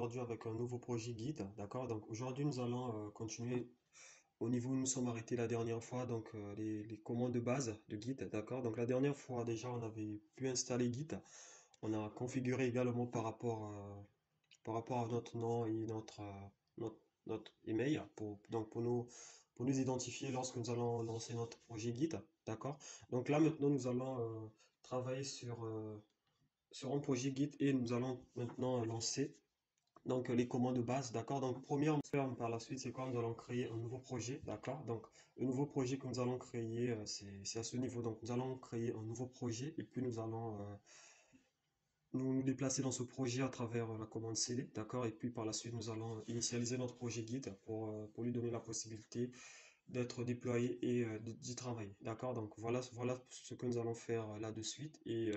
aujourd'hui avec un nouveau projet guide, d'accord? Donc aujourd'hui nous allons continuer au niveau où nous sommes arrêtés la dernière fois, donc les commandes de base de guide, d'accord? Donc la dernière fois déjà on avait pu installer guide, on a configuré également par rapport à notre nom et notre email pour nous identifier lorsque nous allons lancer notre projet guide, d'accord? Donc là maintenant nous allons travailler sur un projet guide et nous allons maintenant lancer donc les commandes de base, d'accord? Donc première ferme par la suite, c'est quoi? Nous allons créer un nouveau projet, d'accord? Donc le nouveau projet que nous allons créer, c'est à ce niveau. Donc nous allons créer un nouveau projet et puis nous allons nous déplacer dans ce projet à travers la commande cd, d'accord? Et puis par la suite, nous allons initialiser notre projet guide pour lui donner la possibilité d'être déployé et d'y travailler, d'accord? Donc voilà ce que nous allons faire là de suite. Et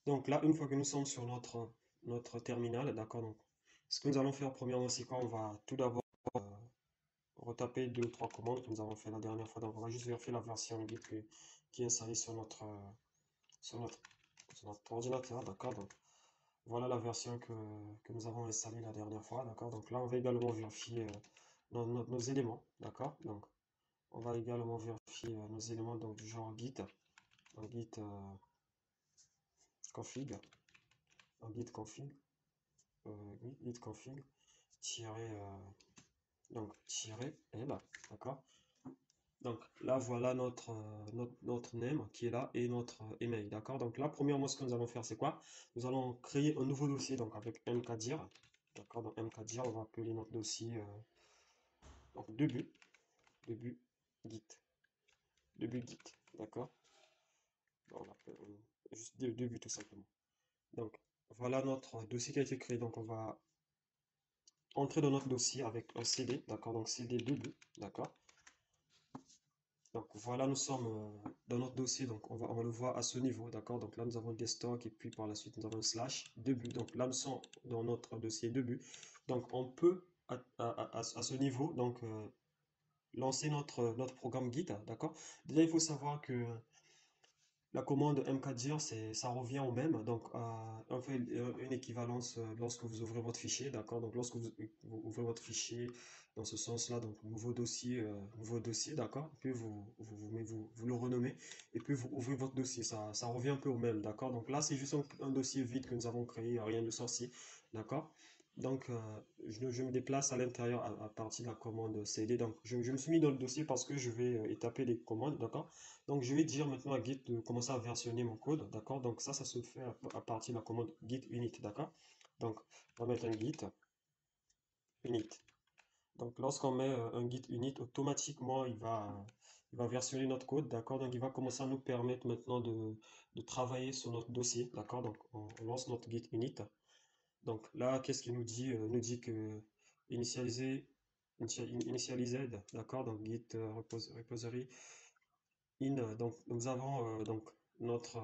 donc là, une fois que nous sommes sur notre terminal, d'accord? Donc ce que nous allons faire premièrement, c'est quoi? On va tout d'abord retaper deux ou trois commandes que nous avons fait la dernière fois. Donc on va juste vérifier la version Git qui est installée sur notre, sur notre ordinateur, d'accord? Donc voilà la version que nous avons installée la dernière fois, d'accord? Donc là, on va également vérifier nos éléments, d'accord? Donc on va également vérifier nos éléments donc, du genre Git, donc Git config, donc Git config, Git config, tiret L, d'accord? Donc là, voilà notre name qui est là et notre email, d'accord? Donc là, premièrement, ce que nous allons faire, c'est quoi? Nous allons créer un nouveau dossier, donc avec mkdir, d'accord? Donc mkdir, on va appeler notre dossier donc début git, début git, d'accord? On appelle juste début tout simplement. Donc voilà notre dossier qui a été créé, donc on va entrer dans notre dossier avec un cd, d'accord? Donc cd début, d'accord? Donc voilà, nous sommes dans notre dossier, donc on le voit à ce niveau, d'accord? Donc là, nous avons des stocks et puis par la suite, nous avons slash début. Donc là, nous sommes dans notre dossier début. Donc on peut à ce niveau, donc lancer notre programme Git, d'accord? Déjà, il faut savoir que la commande mkdir, ça revient au même. Donc, on fait une équivalence lorsque vous ouvrez votre fichier, d'accord? Donc, lorsque vous ouvrez votre fichier dans ce sens-là, donc nouveau dossier, d'accord? Puis vous le renommez et puis vous ouvrez votre dossier. Ça revient un peu au même, d'accord? Donc là, c'est juste un dossier vide que nous avons créé, rien de sorcier, d'accord? Donc, je me déplace à l'intérieur à partir de la commande cd. Donc, je me suis mis dans le dossier parce que je vais étaper les commandes, d'accord? Donc, je vais dire maintenant à Git de commencer à versionner mon code, d'accord? Donc, ça se fait à partir de la commande git init, d'accord? Donc, on va mettre un git init. Donc, lorsqu'on met un git init, automatiquement, il va versionner notre code, d'accord? Donc, il va commencer à nous permettre maintenant de travailler sur notre dossier, d'accord? Donc, on lance notre git init. Donc, là, qu'est-ce qu'il nous dit? Il nous dit que initialiser, initialiser, d'accord? Donc, git repository in, donc nous avons donc notre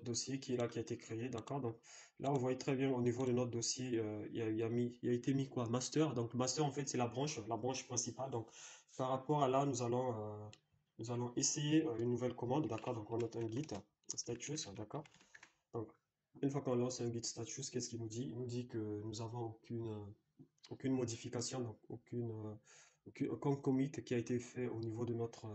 dossier qui est là, qui a été créé, d'accord? Donc là, on voit très bien au niveau de notre dossier, il a été mis quoi? Master. Donc master, en fait, c'est la branche principale. Donc par rapport à là, nous allons essayer une nouvelle commande, d'accord? Donc on va mettre un git status, d'accord? Donc une fois qu'on lance un git status, qu'est-ce qu'il nous dit? Il nous dit que nous avons aucune modification, donc aucun commit qui a été fait au niveau de notre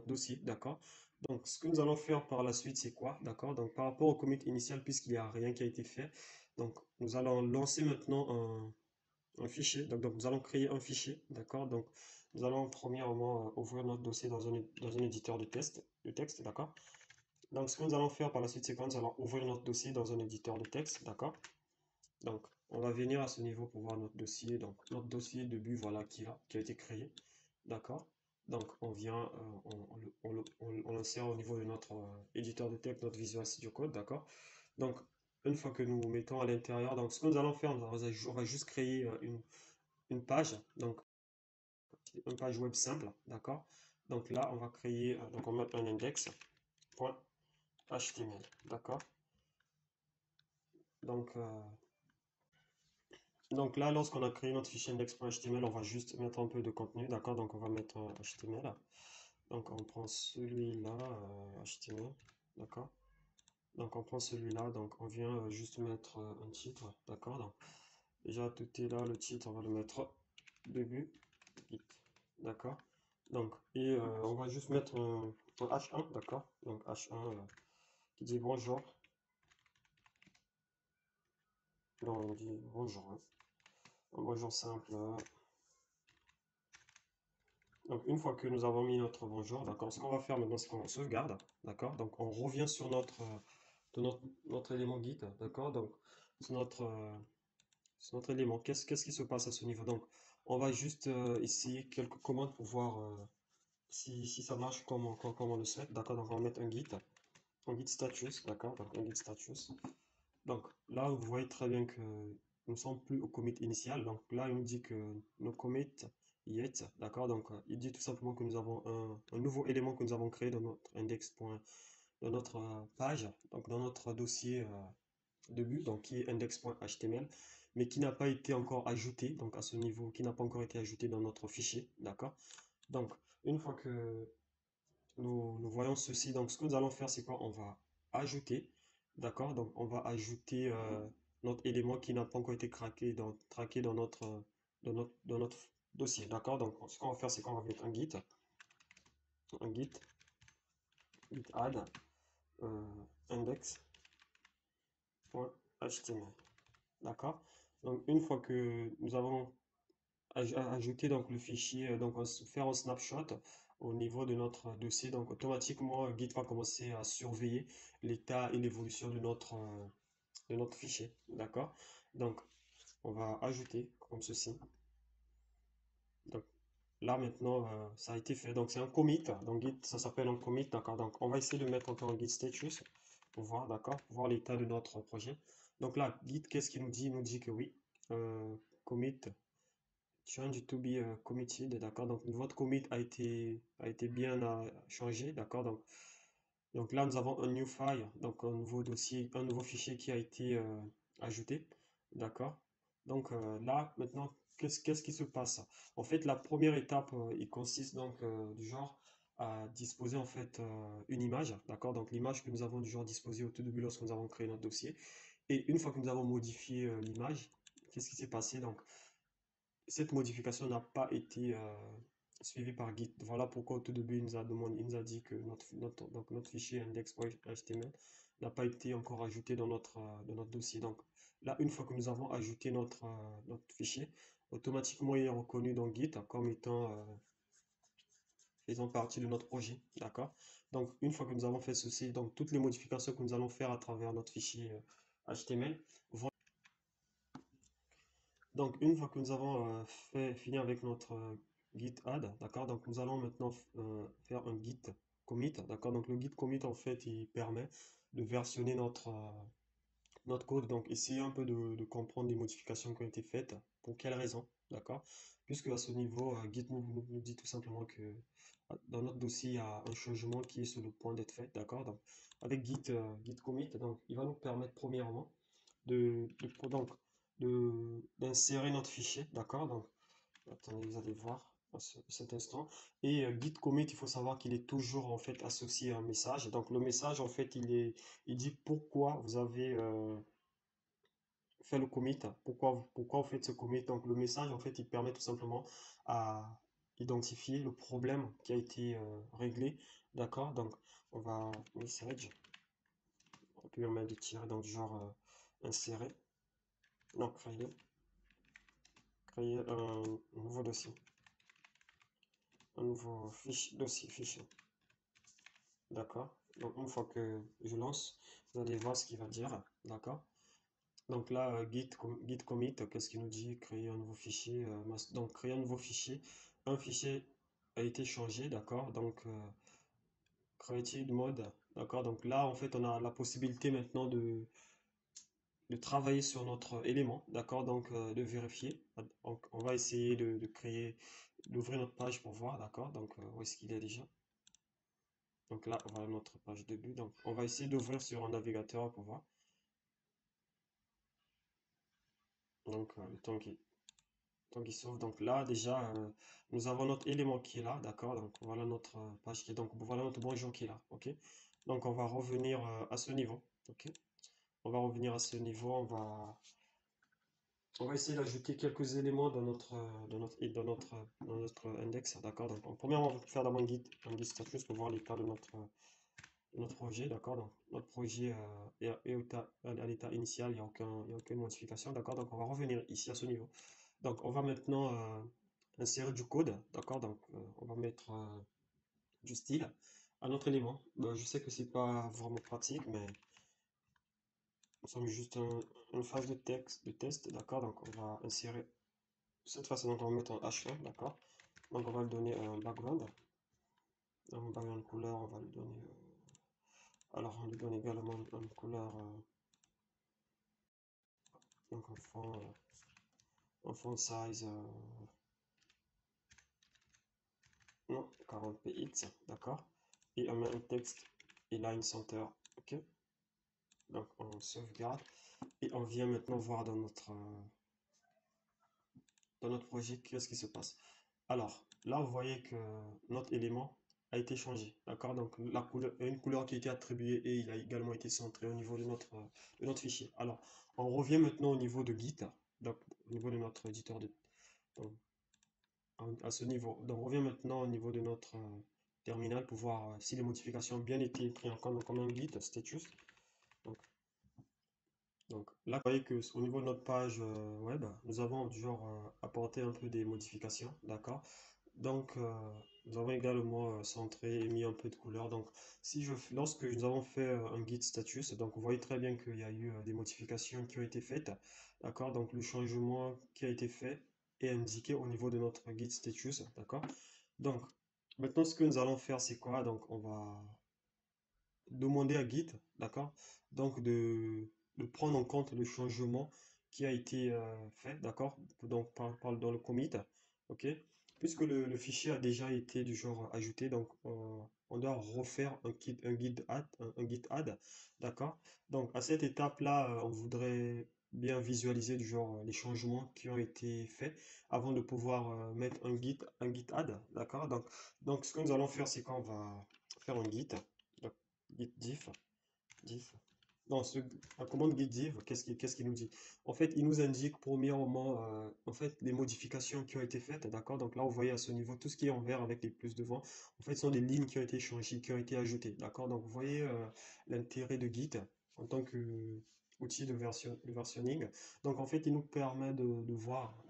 dossier, d'accord? Donc, ce que nous allons faire par la suite, c'est quoi? D'accord? Donc, par rapport au commit initial, puisqu'il n'y a rien qui a été fait, donc, nous allons lancer maintenant un fichier. Donc, nous allons créer un fichier, d'accord? Donc, nous allons premièrement ouvrir notre dossier dans un éditeur de texte, d'accord? Donc, ce que nous allons faire par la suite, c'est quoi? Nous allons ouvrir notre dossier dans un éditeur de texte, d'accord? Donc, on va venir à ce niveau pour voir notre dossier. Donc, notre dossier début, voilà, qui a été créé. D'accord? Donc, on vient, on l'insère au niveau de notre éditeur de texte, notre Visual Studio Code. D'accord? Donc, une fois que nous mettons à l'intérieur, donc ce que nous allons faire, on va juste créer une page. Donc, une page web simple. D'accord? Donc là, on va créer, donc on va mettre un index.html. D'accord? Donc, donc là, lorsqu'on a créé notre fichier index.html, on va juste mettre un peu de contenu, d'accord? Donc on va mettre HTML. Donc on prend celui-là, HTML, d'accord? Donc on prend celui-là, donc on vient juste mettre un titre, d'accord? Donc déjà tout est là, le titre, on va le mettre début, Git, d'accord? Donc, et on va juste mettre un H1, d'accord? Donc H1 qui dit bonjour. Donc on dit bonjour, hein. Un bonjour simple. Donc une fois que nous avons mis notre bonjour, d'accord, ce qu'on va faire maintenant, c'est qu'on sauvegarde, d'accord? Donc on revient sur notre élément Git, d'accord? Donc sur notre élément, qu'est-ce qui se passe à ce niveau? Donc on va juste essayer quelques commandes pour voir si ça marche comme on le souhaite, d'accord? Donc on va mettre un git status, d'accord? Donc un git status. Donc là, vous voyez très bien que nous ne sommes plus au commit initial. Donc là, il nous dit que nos commit yet, d'accord? Donc il dit tout simplement que nous avons un nouveau élément que nous avons créé dans notre index. Dans notre page, donc dans notre dossier début, donc qui est index.html, mais qui n'a pas été encore ajouté, donc à ce niveau, qui n'a pas encore été ajouté dans notre fichier, d'accord? Donc une fois que nous voyons ceci, donc ce que nous allons faire, c'est quoi? On va ajouter, d'accord? Donc on va ajouter notre élément qui n'a pas encore été traqué dans notre dossier, d'accord? Donc ce qu'on va faire, c'est qu'on va mettre un git add index.html, d'accord? Donc une fois que nous avons ajouté donc le fichier, donc on va faire un snapshot au niveau de notre dossier, donc automatiquement Git va commencer à surveiller l'état et l'évolution de notre fichier, d'accord? Donc on va ajouter comme ceci. Donc là maintenant ça a été fait, donc c'est un commit, donc Git ça s'appelle un commit, d'accord? Donc on va essayer de mettre encore un Git status pour voir, d'accord, pour voir l'état de notre projet. Donc là Git, qu'est-ce qu'il nous dit? Il nous dit que oui, commit change to be committed, d'accord? Donc votre commit a été bien changé, d'accord? Donc là nous avons un new file, donc un nouveau dossier, un nouveau fichier qui a été ajouté, d'accord? Donc là maintenant qu'est-ce qui se passe? En fait la première étape il consiste donc du genre à disposer en fait une image, d'accord? Donc l'image que nous avons du genre disposée au tout début lorsque nous avons créé notre dossier. Et une fois que nous avons modifié l'image, qu'est-ce qui s'est passé? Donc cette modification n'a pas été suivie par Git. Voilà pourquoi au tout début, il nous a dit que notre fichier index.html n'a pas été encore ajouté dans notre dossier. Donc là, une fois que nous avons ajouté notre fichier, automatiquement, il est reconnu dans Git comme étant faisant partie de notre projet. D'accord? Donc, une fois que nous avons fait ceci, donc toutes les modifications que nous allons faire à travers notre fichier HTML vont. Donc, une fois que nous avons fini avec notre git add, d'accord, donc nous allons maintenant faire un git commit, d'accord, donc le git commit en fait il permet de versionner notre code, donc essayer un peu de comprendre les modifications qui ont été faites, pour quelles raisons, d'accord, puisque à ce niveau git nous dit tout simplement que dans notre dossier il y a un changement qui est sur le point d'être fait, d'accord, donc avec git commit, donc il va nous permettre premièrement donc d'insérer notre fichier, d'accord? Donc, attendez, vous allez voir à cet instant. Et git commit, il faut savoir qu'il est toujours en fait associé à un message. Donc, le message, en fait, il dit pourquoi vous avez fait le commit, pourquoi vous faites ce commit. Donc, le message, en fait, il permet tout simplement à identifier le problème qui a été réglé, d'accord? Donc, on va message, on peut mettre de tirer, donc genre insérer, donc créer un nouveau dossier, un nouveau fichier, d'accord? Donc une fois que je lance, vous allez voir ce qu'il va dire, d'accord? Donc là, git commit, qu'est-ce qu'il nous dit? Créer un nouveau fichier, donc créer un nouveau fichier, un fichier a été changé, d'accord? Donc created mode, d'accord? Donc là, en fait, on a la possibilité maintenant de travailler sur notre élément, d'accord? Donc de vérifier. Donc on va essayer de créer, d'ouvrir notre page pour voir, d'accord? Donc où est-ce qu'il est déjà? Donc là, voilà notre page début. Donc on va essayer d'ouvrir sur un navigateur pour voir. Donc le temps qui s'ouvre. Donc là déjà, nous avons notre élément qui est là, d'accord? Donc voilà notre page qui est. Donc voilà notre bonjour qui est là, ok? Donc on va revenir à ce niveau, Ok. On va revenir à ce niveau, on va essayer d'ajouter quelques éléments dans notre index, d'accord? Donc, premièrement, on va faire d'abord un guide status pour voir l'état de notre projet, d'accord? Donc, notre projet à l'état initial, il y a aucune modification, d'accord? Donc, on va revenir ici à ce niveau. Donc, on va maintenant insérer du code, d'accord? Donc, on va mettre du style à notre élément. Je sais que c'est pas vraiment pratique, mais nous sommes juste une phase de test, d'accord? Donc, on va insérer de cette façon, donc on va mettre un H1, d'accord? Donc, on va lui donner un background. Un background couleur, on va lui donner. Alors, on lui donne également une couleur, donc un font size, non, 40 px, d'accord? Et on met un texte et line center, ok? Donc, on sauvegarde et on vient maintenant voir dans notre projet qu'est-ce qui se passe. Alors, là, vous voyez que notre élément a été changé, d'accord? Donc, la couleur, une couleur qui a été attribuée et il a également été centré au niveau de notre fichier. Alors, on revient maintenant au niveau de Git, donc au niveau de notre éditeur donc, à ce niveau. Donc, on revient maintenant au niveau de notre terminal pour voir si les modifications ont bien été prises en compte. Donc, on met un Git status. Donc, là, vous voyez que au niveau de notre page web, nous avons du genre apporté un peu des modifications, d'accord? Donc, nous avons également centré et mis un peu de couleur. Donc, lorsque nous avons fait un guide status, donc vous voyez très bien qu'il y a eu des modifications qui ont été faites, d'accord? Donc, le changement qui a été fait est indiqué au niveau de notre guide status, d'accord? Donc, maintenant, ce que nous allons faire, c'est quoi? Donc, on va demander à Git, d'accord? Donc de prendre en compte le changement qui a été fait, d'accord? Donc dans le commit, ok? Puisque le fichier a déjà été du genre ajouté, donc on doit refaire un guide add, un git add, d'accord? Donc à cette étape-là, on voudrait bien visualiser du genre les changements qui ont été faits avant de pouvoir mettre un git add, d'accord? Donc ce que nous allons faire, c'est qu'on va faire un git git diff. Non, la commande git diff, qu'est-ce qu'il nous dit? En fait, il nous indique premièrement en fait, les modifications qui ont été faites, d'accord? Donc là, vous voyez à ce niveau, tout ce qui est en vert avec les plus devant, en fait, ce sont des lignes qui ont été changées, qui ont été ajoutées, d'accord? Donc vous voyez l'intérêt de Git en tant que outil de versionning. Donc en fait, il nous permet de voir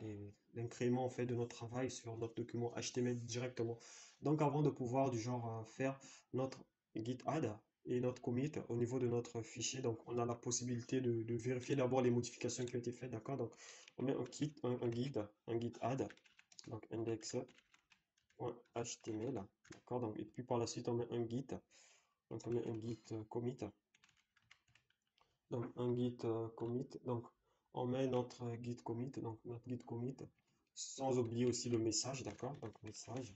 l'incrément en fait de notre travail sur notre document HTML directement. Donc avant de pouvoir du genre faire notre git add, et notre commit au niveau de notre fichier. Donc, on a la possibilité de vérifier d'abord les modifications qui ont été faites. D'accord? Donc, on met un git add, donc index.html. D'accord? Donc, et puis par la suite, on met un git. Donc, on met un git commit. Donc, un git commit. Donc, on met notre git commit. Donc, notre git commit. Sans oublier aussi le message. D'accord? Donc, message.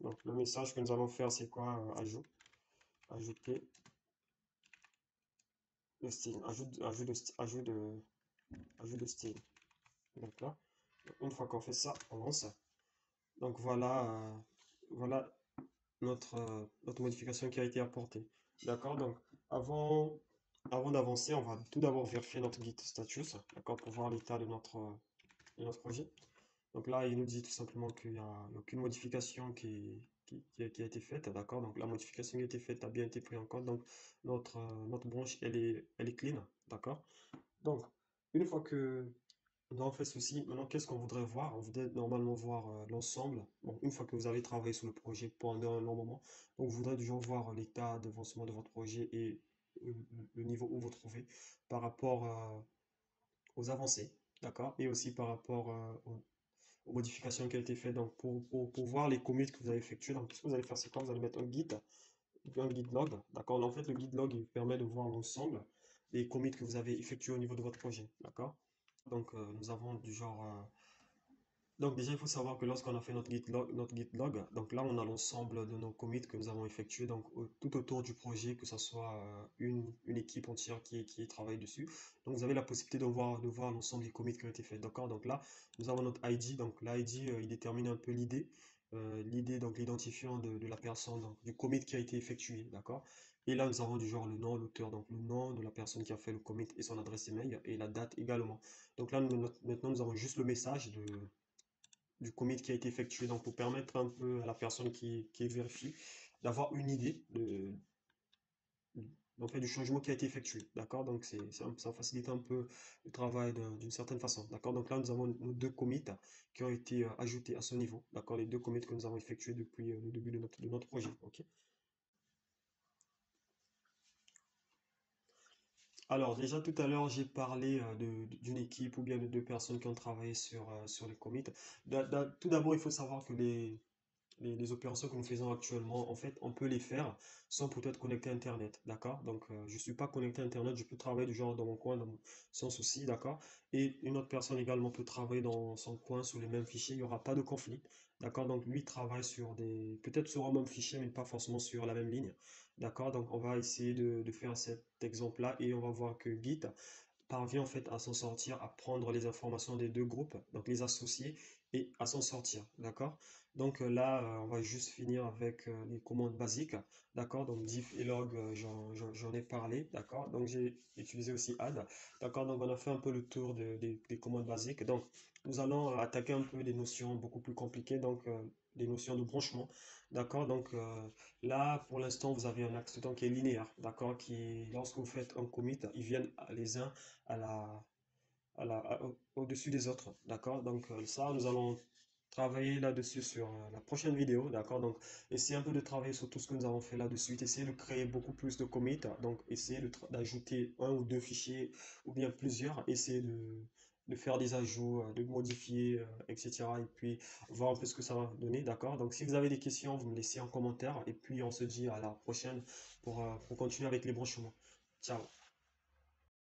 Donc, le message que nous allons faire, c'est quoi? Ajouter le style, ajout de style. D'accord. Une fois qu'on fait ça, on lance. Donc voilà, voilà notre modification qui a été apportée. D'accord. Donc avant d'avancer, on va tout d'abord vérifier notre git status, d'accord, pour voir l'état de notre projet. Donc là, il nous dit tout simplement qu'il n'y a aucune modification qui a été faite, d'accord? Donc la modification qui a été faite a bien été prise en compte. Donc notre branche, elle est clean, d'accord? Donc, une fois que nous avons fait ceci, maintenant, qu'est-ce qu'on voudrait voir? On voudrait normalement voir l'ensemble. Bon, une fois que vous avez travaillé sur le projet pendant un long moment, donc vous voudrez toujours voir l'état d'avancement de votre projet et euh, le niveau où vous trouvez par rapport aux avancées, d'accord? Et aussi par rapport aux modifications qui ont été faites. Donc, pour voir les commits que vous avez effectués, donc, ce que vous allez faire, c'est quoi? Vous allez mettre un guide log, d'accord? En fait, le guide log, il permet de voir l'ensemble des commits que vous avez effectués au niveau de votre projet, d'accord? Donc, nous avons du genre. Donc, déjà, il faut savoir que lorsqu'on a fait notre git log, donc là, on a l'ensemble de nos commits que nous avons effectués donc, tout autour du projet, que ce soit une équipe entière qui travaille dessus. Donc, vous avez la possibilité de voir l'ensemble des commits qui ont été faits. D'accord? Donc là, nous avons notre ID. Donc, l'ID, il détermine un peu l'idée l'idée, donc l'identifiant de la personne, donc du commit qui a été effectué, d'accord? Et là, nous avons du genre le nom, l'auteur, donc le nom de la personne qui a fait le commit et son adresse email et la date également. Donc là, maintenant, nous avons juste le message du commit qui a été effectué, donc pour permettre un peu à la personne qui vérifie d'avoir une idée en fait, du changement qui a été effectué, d'accord? Donc ça facilite un peu le travail d'une certaine façon, d'accord? Donc là, nous avons nos deux commits qui ont été ajoutés à ce niveau, d'accord? Les deux commits que nous avons effectués depuis le début de notre projet, ok? Alors déjà tout à l'heure, j'ai parlé d'une équipe ou bien de deux personnes qui ont travaillé sur les commits. Tout d'abord, il faut savoir que les opérations que nous faisons actuellement, en fait, on peut les faire sans peut-être connecter Internet, d'accord? Donc, je suis pas connecté à Internet, je peux travailler du genre dans mon coin, sans souci, d'accord? Et une autre personne également peut travailler dans son coin sur les mêmes fichiers, il n'y aura pas de conflit, d'accord? Donc, lui travaille peut-être sur un même fichier, mais pas forcément sur la même ligne, d'accord? Donc, on va essayer de faire cet exemple-là et on va voir que Git parvient en fait à s'en sortir, à prendre les informations des deux groupes, donc les associer et à s'en sortir, d'accord? Donc là, on va juste finir avec les commandes basiques, d'accord? Donc diff et log, j'en ai parlé, d'accord? Donc j'ai utilisé aussi add, d'accord? Donc on a fait un peu le tour des commandes basiques. Donc nous allons attaquer un peu des notions beaucoup plus compliquées, donc des notions de branchement, d'accord? Donc là, pour l'instant, vous avez un axe de temps qui est linéaire, d'accord? Lorsque vous faites un commit, ils viennent les uns à au-dessus des autres, d'accord? Donc ça, nous allons travailler là-dessus sur la prochaine vidéo, d'accord? Donc essayer un peu de travailler sur tout ce que nous avons fait là-dessus, essayer de créer beaucoup plus de commits, donc essayer d'ajouter un ou deux fichiers ou bien plusieurs, essayer de faire des ajouts, de modifier, etc. Et puis voir un peu ce que ça va donner, d'accord? Donc si vous avez des questions, vous me laissez en commentaire et puis on se dit à la prochaine pour continuer avec les branchements. Ciao!